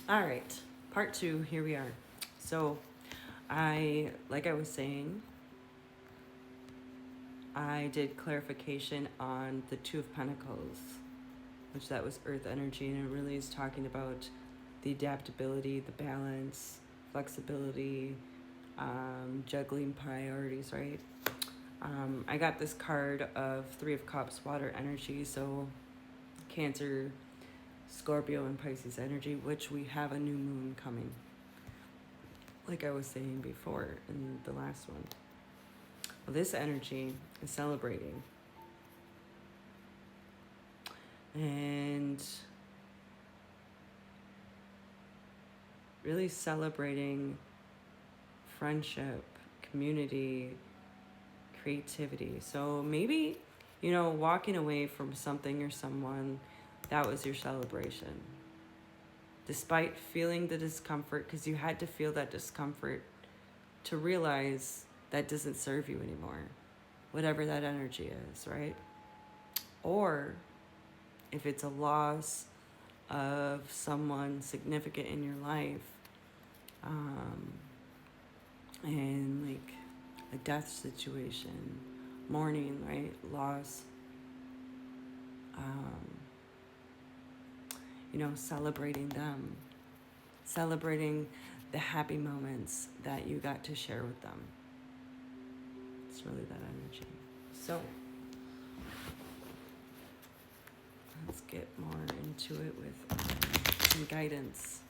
All right, part two, here we are. So, like I was saying, I did clarification on the Two of Pentacles, which that was Earth energy, and it really is talking about the adaptability, the balance, flexibility, juggling priorities, right? I got this card of Three of Cups, water energy, so Cancer, Scorpio, and Pisces energy, which we have a new moon coming, like I was saying before in the last one. Well, this energy is celebrating and really celebrating friendship, community, creativity. So maybe, walking away from something or someone, that was your celebration. Despite feeling the discomfort, because you had to feel that discomfort to realize that doesn't serve you anymore, whatever that energy is, right? Or if it's a loss of someone significant in your life, um, and like a death situation, mourning, right? Loss, um, celebrating them, celebrating the happy moments that you got to share with them. It's really that energy. So let's get more into it with some guidance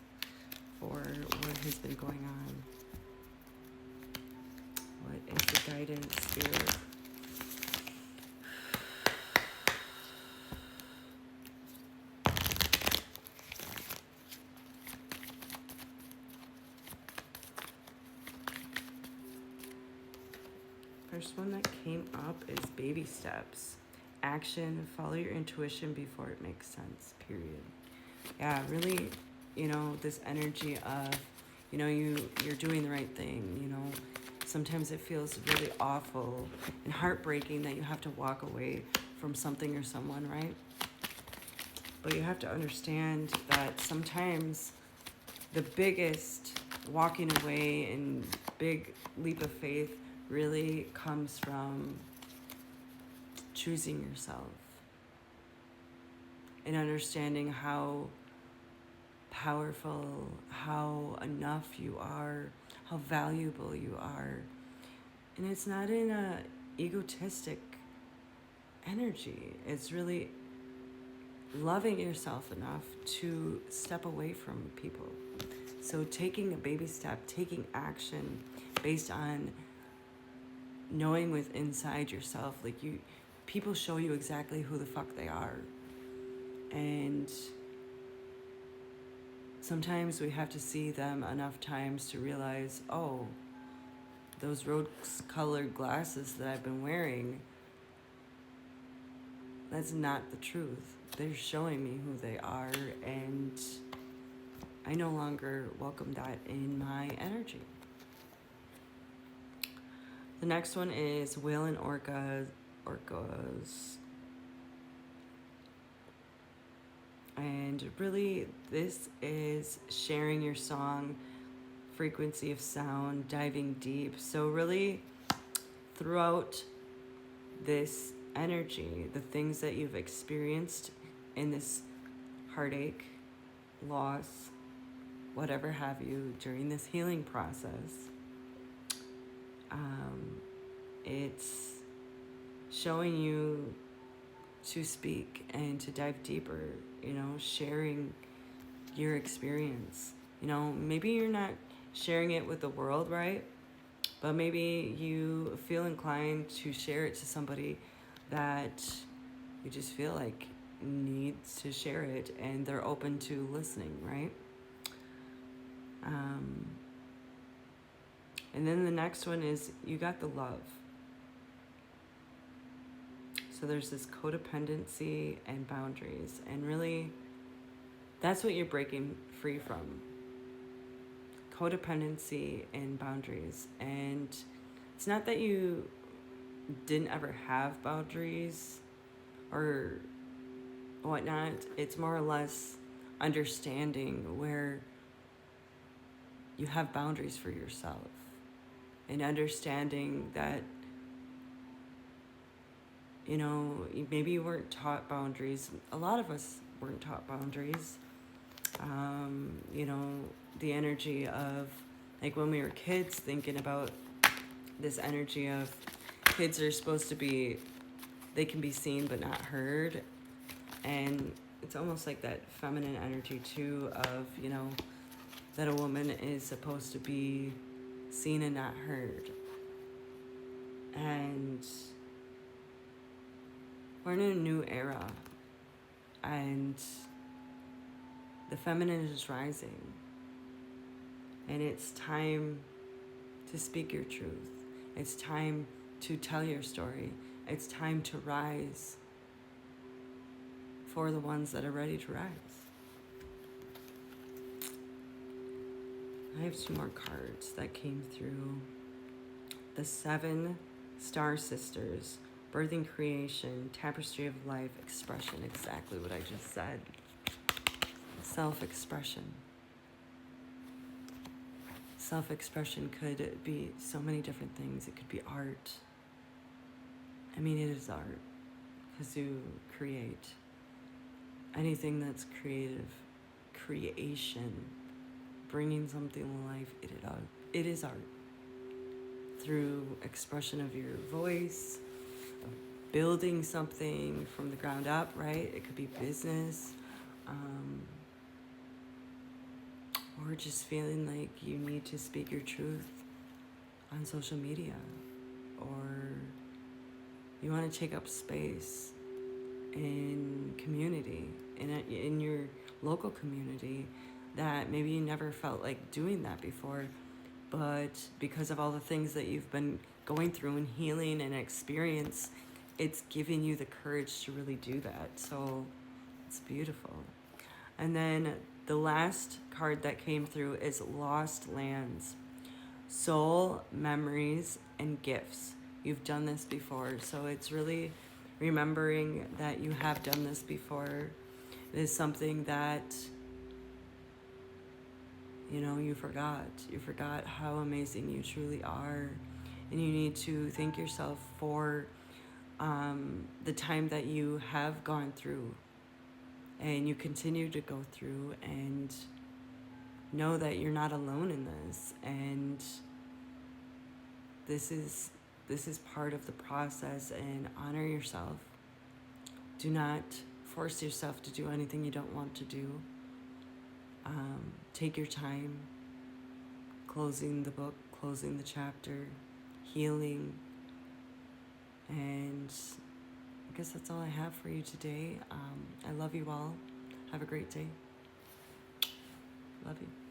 for what has been going on. What is the guidance, Spirit? First one that came up is baby steps. Action, follow your intuition before it makes sense, period. Yeah, really, this energy of, you're doing the right thing, Sometimes it feels really awful and heartbreaking that you have to walk away from something or someone, right? But you have to understand that sometimes the biggest walking away and big leap of faith really comes from choosing yourself and understanding how powerful, how enough you are, how valuable you are. And it's not in a egotistic energy. It's really loving yourself enough to step away from people. So taking a baby step, taking action based on knowing with inside yourself, like people show you exactly who the fuck they are. And sometimes we have to see them enough times to realize, oh, those rose-colored glasses that I've been wearing, that's not the truth. They're showing me who they are, and I no longer welcome that in my energy. The next one is whale and orcas. And really, this is sharing your song, frequency of sound, diving deep. So really, throughout this energy, the things that you've experienced in this heartache, loss, whatever have you, during this healing process, it's showing you to speak and to dive deeper, sharing your experience. Maybe you're not sharing it with the world, right? But maybe you feel inclined to share it to somebody that you just feel like needs to share it and they're open to listening, right? And then the next one is you got the love. So there's this codependency and boundaries. And really, that's what you're breaking free from. Codependency and boundaries. And it's not that you didn't ever have boundaries or whatnot. It's more or less understanding where you have boundaries for yourself, and understanding that, you know, maybe you weren't taught boundaries. A lot of us weren't taught boundaries. You know, the energy of, like, when we were kids, thinking about this energy of kids are supposed to be, they can be seen but not heard. And it's almost like that feminine energy too of, you know, that a woman is supposed to be seen and not heard. And we're in a new era, and the feminine is rising, and it's time to speak your truth. It's time to tell your story. It's time to rise for the ones that are ready to rise. I have 2 more cards that came through. The 7 Star Sisters, Birthing Creation, Tapestry of Life, Expression, exactly what I just said. Self-expression. Self-expression could be so many different things. It could be art. I mean, it is art, because you create. Anything that's creative, creation, bringing something to life, it is art. Through expression of your voice, building something from the ground up, right? It could be business, or just feeling like you need to speak your truth on social media, or you want to take up space in community, in your local community, that maybe you never felt like doing that before, but because of all the things that you've been going through and healing and experience, it's giving you the courage to really do that. So it's beautiful. And then the last card that came through is Lost Lands, Soul, Memories, and Gifts. You've done this before, so it's really remembering that you have done this before. It is something that, you know, you forgot. You forgot how amazing you truly are, and you need to thank yourself for the time that you have gone through, and you continue to go through, and know that you're not alone in this, and this is part of the process. And honor yourself. Do not force yourself to do anything you don't want to do. Take your time, closing the book, closing the chapter, healing. And I guess that's all I have for you today. I love you all. Have a great day. Love you.